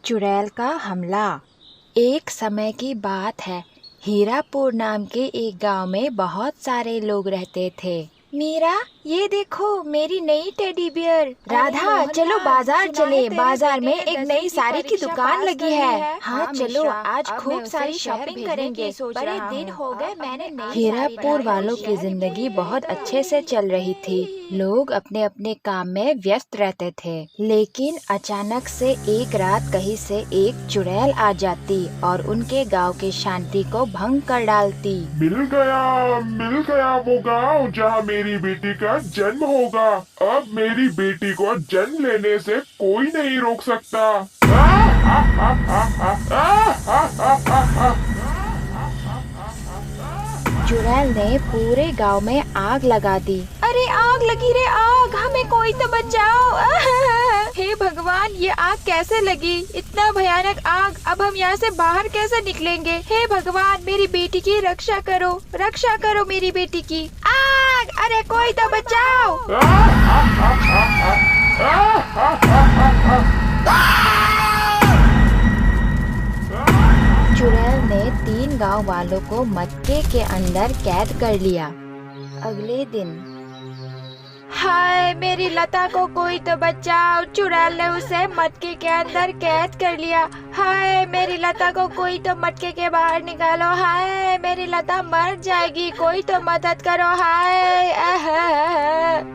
चुड़ैल का हमला। एक समय की बात है, हीरापुर नाम के एक गांव में बहुत सारे लोग रहते थे। मीरा, ये देखो मेरी नई टेडी बियर। राधा, चलो बाजार चले, बाजार में एक नई साड़ी की दुकान लगी है। हाँ चलो, आज खूब सारी शॉपिंग करेंगे। बड़े दिन हो गए मैंने नई हीरापुर वालों की जिंदगी बहुत अच्छे से चल रही थी। लोग अपने अपने काम में व्यस्त रहते थे, लेकिन अचानक से एक रात कहीं से एक चुड़ैल आ जाती और उनके गांव की शांति को भंग कर डालती। मिल गया वो गांव जहां मेरी बेटी का जन्म होगा। अब मेरी बेटी को जन्म लेने से कोई नहीं रोक सकता। चुड़ैल ने पूरे गांव में आग लगा दी। अरे आग लगी रे आग, हमें कोई तो बचाओ। हे भगवान, ये आग कैसे लगी? इतना भयानक आग, अब हम यहाँ से बाहर कैसे निकलेंगे? हे भगवान, मेरी बेटी की रक्षा करो मेरी बेटी की। आग, अरे कोई तो बचाओ। चुड़ैल ने 3 गांव वालों को मटके के अंदर कैद कर लिया। अगले दिन, हाय मेरी लता को कोई तो बचाओ, चुड़ैल ने उसे मटके के अंदर कैद कर लिया। हाय मेरी लता को कोई तो मटके के बाहर निकालो। हाय मेरी लता मर जाएगी, कोई तो मदद करो। हाय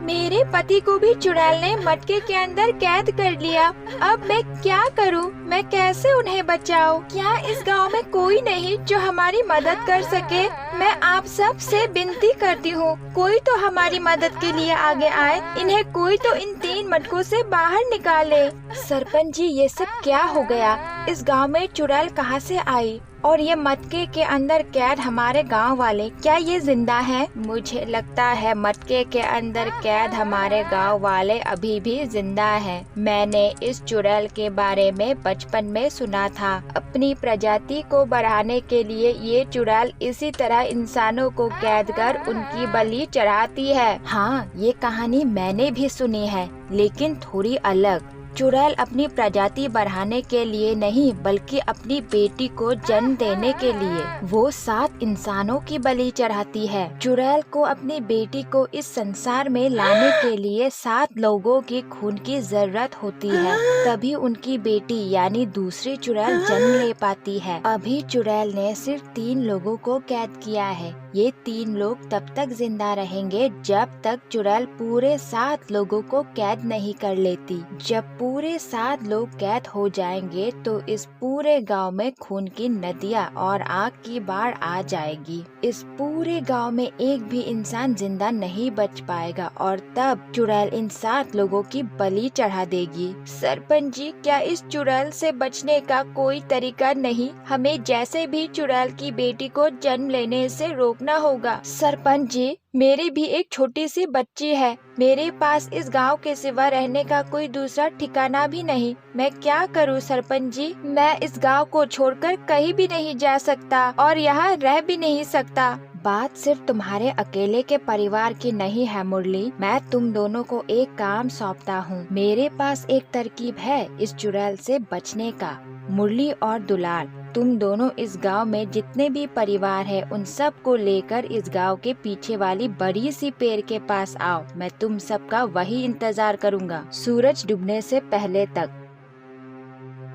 मेरे पति को भी चुड़ैल ने मटके के अंदर कैद कर लिया। अब मैं क्या करूं? मैं कैसे उन्हें बचाऊं? क्या इस गांव में कोई नहीं जो हमारी मदद कर सके? मैं आप सब से विनती करती हूँ, कोई तो हमारी मदद के लिए आगे आए। इन्हें कोई तो इन 3 मटकों से बाहर निकाले। सरपंच जी, ये सब क्या हो गया? इस गांव में चुड़ैल कहाँ से आई? और ये मटके के अंदर कैद हमारे गांव वाले, क्या ये जिंदा हैं? मुझे लगता है मटके के अंदर कैद हमारे गांव वाले अभी भी जिंदा हैं। मैंने इस चुड़ैल के बारे में बचपन में सुना था। अपनी प्रजाति को बढ़ाने के लिए ये चुड़ैल इसी तरह इंसानों को कैद कर उनकी बलि चढ़ाती है। हाँ, ये कहानी मैंने भी सुनी है, लेकिन थोड़ी अलग। चुड़ैल अपनी प्रजाति बढ़ाने के लिए नहीं, बल्कि अपनी बेटी को जन्म देने के लिए वो 7 इंसानों की बलि चढ़ाती है। चुड़ैल को अपनी बेटी को इस संसार में लाने के लिए 7 लोगों की खून की जरूरत होती है, तभी उनकी बेटी यानी दूसरी चुड़ैल जन्म ले पाती है। अभी चुड़ैल ने सिर्फ 3 लोगों को कैद किया है। ये 3 लोग तब तक जिंदा रहेंगे जब तक चुड़ैल पूरे 7 लोगों को कैद नहीं कर लेती। जब पूरे 7 लोग कैद हो जाएंगे तो इस पूरे गांव में खून की नदियां और आग की बाढ़ आ जाएगी। इस पूरे गांव में एक भी इंसान जिंदा नहीं बच पाएगा और तब चुड़ैल इन 7 लोगों की बलि चढ़ा देगी। सरपंच जी, क्या इस चुड़ैल से बचने का कोई तरीका नहीं? हमें जैसे भी चुड़ैल की बेटी को जन्म लेने से रोकना होगा। सरपंच जी, मेरी भी एक छोटी सी बच्ची है। मेरे पास इस गांव के सिवा रहने का कोई दूसरा ठिकाना भी नहीं। मैं क्या करूं सरपंच जी? मैं इस गांव को छोड़कर कहीं भी नहीं जा सकता और यहाँ रह भी नहीं सकता। बात सिर्फ तुम्हारे अकेले के परिवार की नहीं है मुरली, मैं तुम दोनों को एक काम सौंपता हूँ। मेरे पास एक तरकीब है इस चुड़ैल से बचने का। मुरली और दुलाल, तुम दोनों इस गांव में जितने भी परिवार हैं, उन सब को लेकर इस गांव के पीछे वाली बड़ी सी पेड़ के पास आओ। मैं तुम सबका वही इंतजार करूंगा, सूरज डूबने से पहले तक।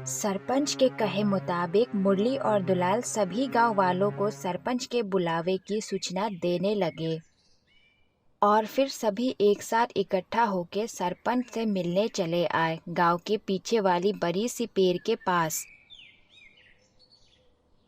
सरपंच के कहे मुताबिक मुरली और दुलाल सभी गांव वालों को सरपंच के बुलावे की सूचना देने लगे और फिर सभी एक साथ इकट्ठा होकर सरपंच से मिलने चले आए गांव के पीछे वाली बड़ी सी पेड़ के पास।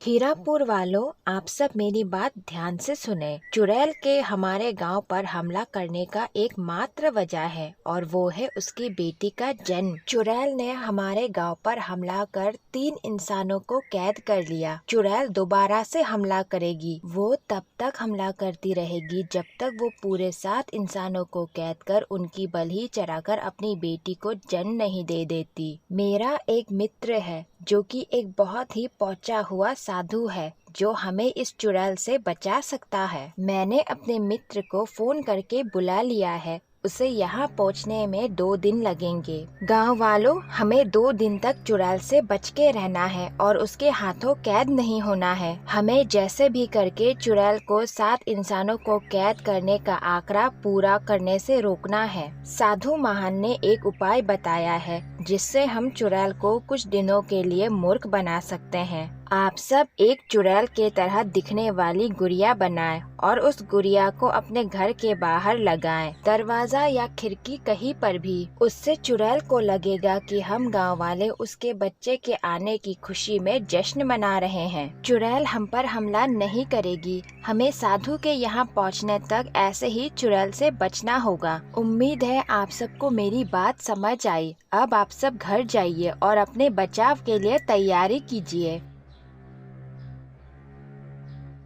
हीरापुर वालों, आप सब मेरी बात ध्यान से सुने। चुड़ैल के हमारे गांव पर हमला करने का एकमात्र वजह है और वो है उसकी बेटी का जन्म। चुड़ैल ने हमारे गांव पर हमला कर 3 इंसानों को कैद कर लिया। चुड़ैल दोबारा से हमला करेगी। वो तब तक हमला करती रहेगी जब तक वो पूरे 7 इंसानों को कैद कर उनकी बलि चढ़ाकर अपनी बेटी को जन्म नहीं दे देती। मेरा एक मित्र है जो कि एक बहुत ही पहुंचा हुआ साधु है जो हमें इस चुड़ैल से बचा सकता है। मैंने अपने मित्र को फोन करके बुला लिया है। उसे यहाँ पहुँचने में 2 दिन लगेंगे। गांव वालों, हमें 2 दिन तक चुड़ैल से बच के रहना है और उसके हाथों कैद नहीं होना है। हमें जैसे भी करके चुड़ैल को 7 इंसानों को कैद करने का आंकड़ा पूरा करने से रोकना है। साधु महान ने एक उपाय बताया है जिससे हम चुड़ैल को कुछ दिनों के लिए मूर्ख बना सकते हैं। आप सब एक चुड़ैल के तरह दिखने वाली गुड़िया बनाएं और उस गुड़िया को अपने घर के बाहर लगाएं, दरवाजा या खिड़की कहीं पर भी। उससे चुड़ैल को लगेगा कि हम गांव वाले उसके बच्चे के आने की खुशी में जश्न मना रहे हैं। चुड़ैल हम पर हमला नहीं करेगी। हमें साधु के यहाँ पहुँचने तक ऐसे ही चुड़ैल से बचना होगा। उम्मीद है आप सबको मेरी बात समझ आई। अब आप सब घर जाइए और अपने बचाव के लिए तैयारी कीजिए।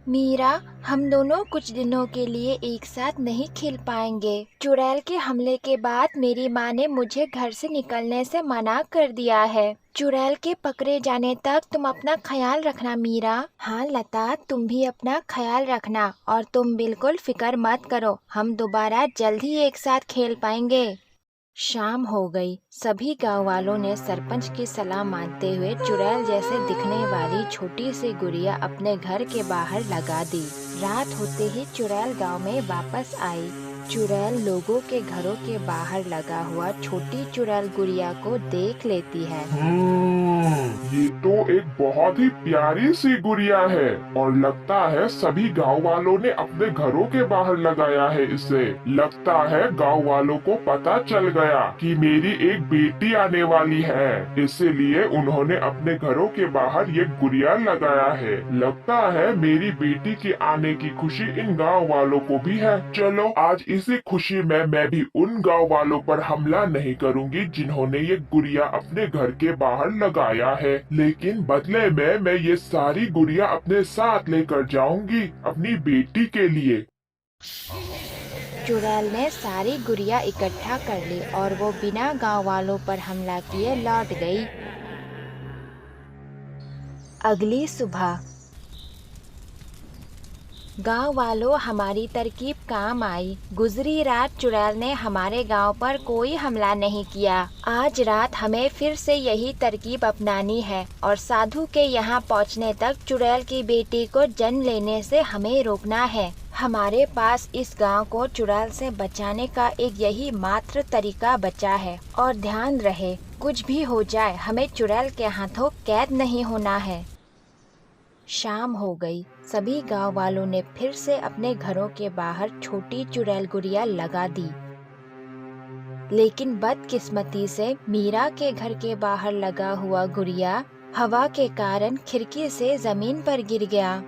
मीरा, हम दोनों कुछ दिनों के लिए एक साथ नहीं खेल पाएंगे। चुड़ैल के हमले के बाद मेरी माँ ने मुझे घर से निकलने से मना कर दिया है। चुड़ैल के पकड़े जाने तक तुम अपना ख्याल रखना मीरा। हाँ लता, तुम भी अपना ख्याल रखना और तुम बिल्कुल फिक्र मत करो, हम दोबारा जल्द ही एक साथ खेल पाएंगे। शाम हो गई। सभी गांव वालों ने सरपंच की सलाह मानते हुए चुड़ैल जैसे दिखने वाली छोटी सी गुड़िया अपने घर के बाहर लगा दी। रात होते ही चुड़ैल गांव में वापस आई। चुड़ैल लोगों के घरों के बाहर लगा हुआ छोटी चुड़ैल गुड़िया को देख लेती है। ये तो एक बहुत ही प्यारी सी गुड़िया है और लगता है सभी गांव वालों ने अपने घरों के बाहर लगाया है इसे। लगता है गांव वालों को पता चल गया कि मेरी एक बेटी आने वाली है, इसीलिए उन्होंने अपने घरों के बाहर ये गुड़िया लगाया है। लगता है मेरी बेटी के आने की खुशी इन गांव वालों को भी है। चलो आज इसी खुशी में मैं भी उन गांव वालों पर हमला नहीं करूंगी जिन्होंने ये गुड़िया अपने घर के बाहर लगाया है, लेकिन बदले में मैं ये सारी गुड़िया अपने साथ लेकर जाऊंगी अपनी बेटी के लिए। चुड़ैल ने सारी गुड़िया इकट्ठा कर ली और वो बिना गांव वालों पर हमला किए लौट गई। अगली सुबह। गांव वालों, हमारी तरकीब काम आई। गुजरी रात चुड़ैल ने हमारे गांव पर कोई हमला नहीं किया। आज रात हमें फिर से यही तरकीब अपनानी है और साधु के यहाँ पहुँचने तक चुड़ैल की बेटी को जन्म लेने से हमें रोकना है। हमारे पास इस गांव को चुड़ैल से बचाने का एक यही मात्र तरीका बचा है और ध्यान रहे, कुछ भी हो जाए हमें चुड़ैल के हाथों कैद नहीं होना है। शाम हो गई। सभी गांव वालों ने फिर से अपने घरों के बाहर छोटी चुड़ैल गुड़िया लगा दी, लेकिन बदकिस्मती से मीरा के घर के बाहर लगा हुआ गुड़िया हवा के कारण खिड़की से जमीन पर गिर गया।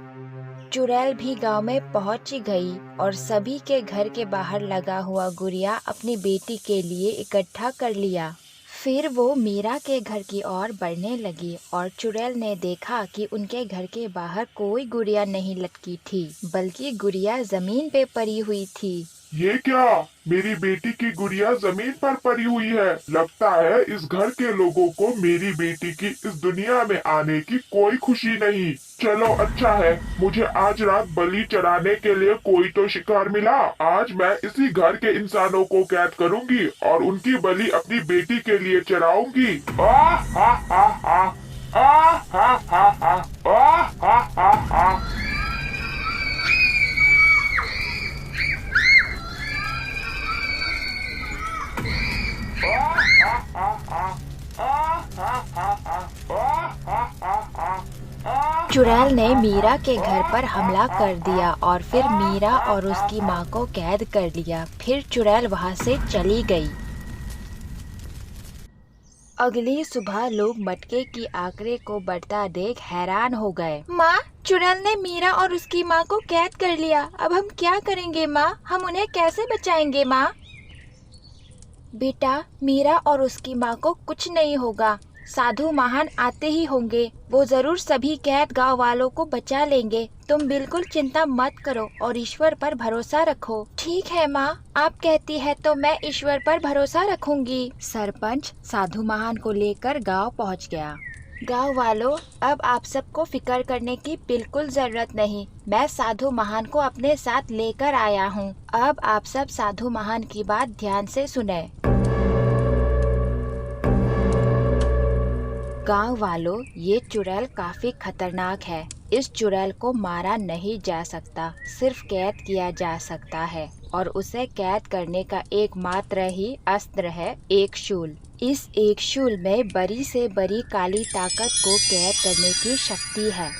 चुड़ैल भी गांव में पहुंच गई और सभी के घर के बाहर लगा हुआ गुड़िया अपनी बेटी के लिए इकट्ठा कर लिया। फिर वो मीरा के घर की ओर बढ़ने लगी और चुड़ैल ने देखा कि उनके घर के बाहर कोई गुड़िया नहीं लटकी थी, बल्कि गुड़िया जमीन पे पड़ी हुई थी। ये क्या, मेरी बेटी की गुड़िया जमीन पर पड़ी हुई है। लगता है इस घर के लोगों को मेरी बेटी की इस दुनिया में आने की कोई खुशी नहीं। चलो अच्छा है, मुझे आज रात बलि चढ़ाने के लिए कोई तो शिकार मिला। आज मैं इसी घर के इंसानों को कैद करूंगी और उनकी बलि अपनी बेटी के लिए चढ़ाऊंगी। आ हा हा हा, आ हा हा हा, आ हा हा हा। चुड़ैल ने मीरा के घर पर हमला कर दिया और फिर मीरा और उसकी माँ को कैद कर लिया। फिर चुड़ैल वहाँ से चली गई। अगली सुबह लोग मटके की आंकड़े को बढ़ता देख हैरान हो गए। माँ, चुड़ैल ने मीरा और उसकी माँ को कैद कर लिया। अब हम क्या करेंगे माँ? हम उन्हें कैसे बचाएंगे माँ? बेटा, मीरा और उसकी माँ को कुछ नहीं होगा। साधु महान आते ही होंगे, वो जरूर सभी कैद गांव वालों को बचा लेंगे। तुम बिल्कुल चिंता मत करो और ईश्वर पर भरोसा रखो। ठीक है माँ, आप कहती है तो मैं ईश्वर पर भरोसा रखूंगी। सरपंच साधु महान को लेकर गांव पहुंच गया। गांव वालों, अब आप सबको फिक्र करने की बिल्कुल जरूरत नहीं। मैं साधु महान को अपने साथ लेकर आया हूँ। अब आप सब साधु महान की बात ध्यान से सुने। गांव वालों, ये चुड़ैल काफी खतरनाक है। इस चुड़ैल को मारा नहीं जा सकता, सिर्फ कैद किया जा सकता है और उसे कैद करने का एकमात्र ही अस्त्र है एक शूल। इस एक शूल में बड़ी से बड़ी काली ताकत को कैद करने की शक्ति है।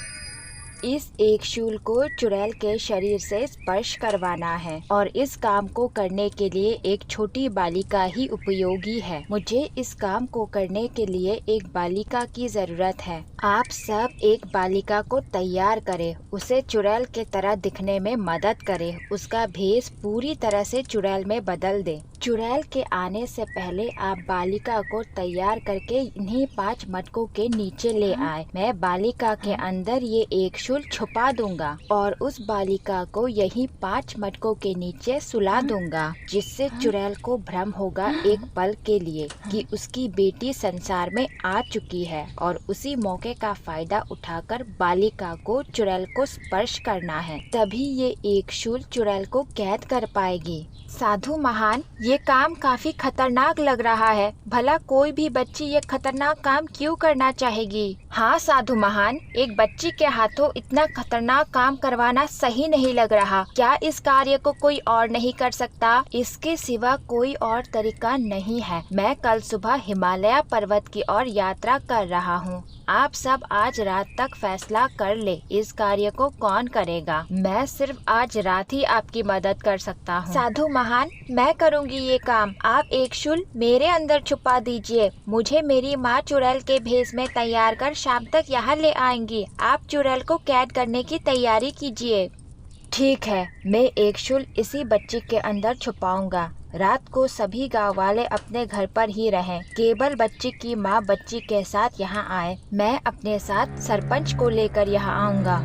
इस एक शूल को चुड़ैल के शरीर से स्पर्श करवाना है और इस काम को करने के लिए एक छोटी बालिका ही उपयोगी है। मुझे इस काम को करने के लिए एक बालिका की जरूरत है। आप सब एक बालिका को तैयार करें, उसे चुड़ैल के तरह दिखने में मदद करें, उसका भेष पूरी तरह से चुड़ैल में बदल दे। चुड़ैल के आने से पहले आप बालिका को तैयार करके इन्हीं 5 मटकों के नीचे ले आए। मैं बालिका के अंदर ये एक शूल छुपा दूंगा और उस बालिका को यही 5 मटकों के नीचे सुला दूंगा, जिससे चुड़ैल को भ्रम होगा एक पल के लिए कि उसकी बेटी संसार में आ चुकी है और उसी मौके का फायदा उठाकर बालिका को चुड़ैल को स्पर्श करना है। तभी ये एक शूल चुड़ैल को कैद कर पाएगी। साधु महान, ये काम काफी खतरनाक लग रहा है। भला कोई भी बच्ची ये खतरनाक काम क्यों करना चाहेगी? हाँ साधु महान, एक बच्ची के हाथों इतना खतरनाक काम करवाना सही नहीं लग रहा। क्या इस कार्य को कोई और नहीं कर सकता? इसके सिवा कोई और तरीका नहीं है। मैं कल सुबह हिमालय पर्वत की ओर यात्रा कर रहा हूँ। आप सब आज रात तक फैसला कर ले, इस कार्य को कौन करेगा। मैं सिर्फ आज रात ही आपकी मदद कर सकता हूँ। साधु महान, मैं करूँगी ये काम। आप एक शूल मेरे अंदर छुपा दीजिए। मुझे मेरी माँ चुड़ैल के भेष में तैयार कर शाम तक यहाँ ले आएंगी। आप चुड़ैल को कैद करने की तैयारी कीजिए। ठीक है, मैं एक शूल इसी बच्ची के अंदर छुपाऊंगा। रात को सभी गांव वाले अपने घर पर ही रहें। केवल बच्ची की माँ बच्ची के साथ यहाँ आए। मैं अपने साथ सरपंच को लेकर यहाँ आऊंगा।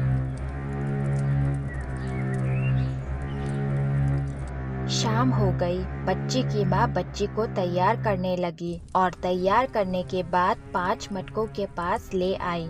शाम हो गई। बच्ची की माँ बच्ची को तैयार करने लगी और तैयार करने के बाद 5 मटकों के पास ले आई।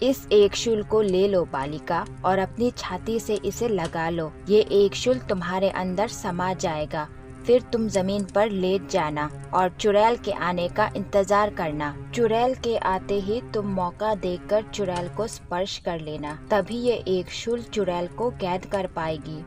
इस एक शूल को ले लो बालिका और अपनी छाती से इसे लगा लो। ये एक शूल तुम्हारे अंदर समा जाएगा। फिर तुम जमीन पर लेट जाना और चुड़ैल के आने का इंतजार करना। चुड़ैल के आते ही तुम मौका देखकर चुड़ैल को स्पर्श कर लेना, तभी ये एक शूल चुड़ैल को कैद कर पाएगी।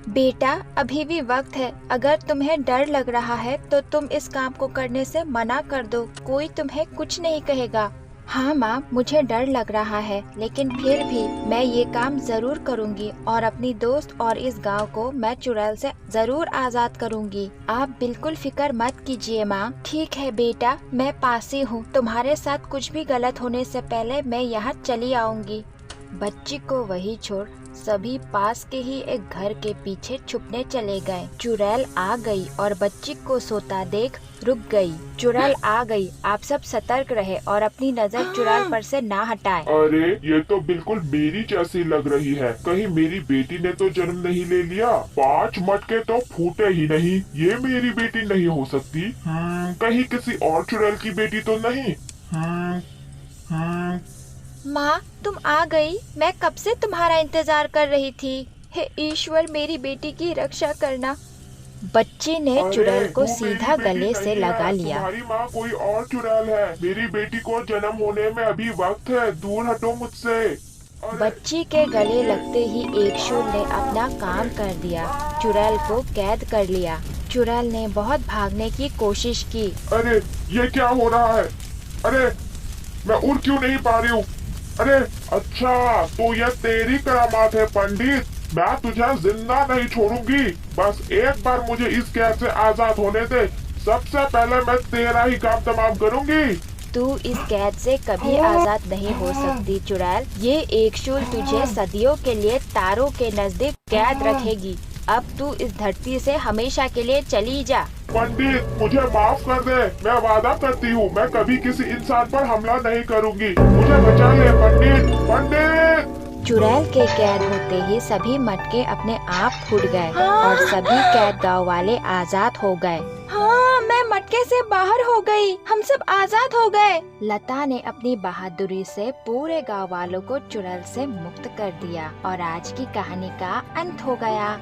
बेटा, अभी भी वक्त है। अगर तुम्हें डर लग रहा है तो तुम इस काम को करने से मना कर दो, कोई तुम्हें कुछ नहीं कहेगा। हाँ माँ, मुझे डर लग रहा है, लेकिन फिर भी मैं ये काम जरूर करूँगी और अपनी दोस्त और इस गांव को मैं चुड़ैल से जरूर आजाद करूँगी। आप बिल्कुल फिक्र मत कीजिए माँ। ठीक है बेटा, मैं पास ही हूँ। तुम्हारे साथ कुछ भी गलत होने से पहले मैं यहाँ चली आऊँगी। बच्ची को वही छोड़ सभी पास के ही एक घर के पीछे छुपने चले गए। चुड़ैल आ गई और बच्ची को सोता देख रुक गई। चुड़ैल आ गई, आप सब सतर्क रहे और अपनी नजर चुड़ैल पर से ना हटाएं। अरे, ये तो बिल्कुल मेरी जैसी लग रही है। कहीं मेरी बेटी ने तो जन्म नहीं ले लिया? 5 मटके तो फूटे ही नहीं। ये मेरी बेटी नहीं हो सकती। कहीं किसी और चुड़ैल की बेटी तो नहीं? माँ, तुम आ गई। मैं कब से तुम्हारा इंतजार कर रही थी। हे ईश्वर, मेरी बेटी की रक्षा करना। बच्ची ने चुड़ैल को सीधा गले से लगा लिया। तुम्हारी माँ कोई और चुड़ैल है। मेरी बेटी को जन्म होने में अभी वक्त है, दूर हटो मुझसे। बच्ची के गले लगते ही एक शूल ने अपना काम कर दिया। चुड़ैल को कैद कर लिया। चुड़ैल ने बहुत भागने की कोशिश की। अरे, ये क्या हो रहा है? अरे, मैं उड़ क्यों नहीं पा रही हूँ? अरे, अच्छा, तो यह तेरी करामात है पंडित। मैं तुझे जिंदा नहीं छोड़ूंगी। बस एक बार मुझे इस कैद से आजाद होने दे। सबसे पहले मैं तेरा ही काम तमाम करूंगी। तू इस कैद से कभी आजाद नहीं हो सकती चुड़ैल। ये एक शूल तुझे सदियों के लिए तारों के नजदीक कैद रखेगी। अब तू इस धरती से हमेशा के लिए चली जा। पंडित, मुझे माफ कर दे। मैं वादा करती हूँ, मैं कभी किसी इंसान पर हमला नहीं करूँगी। मुझे बचा ले पंडित, पंडित। चुड़ैल के कैद होते ही सभी मटके अपने आप फूट गए और सभी कैद गांव वाले आजाद हो गए। हाँ, मैं मटके कैसे बाहर हो गई? हम सब आजाद हो गए। लता ने अपनी बहादुरी से पूरे गांव वालों को चुड़ैल से मुक्त कर दिया और आज की कहानी का अंत हो गया।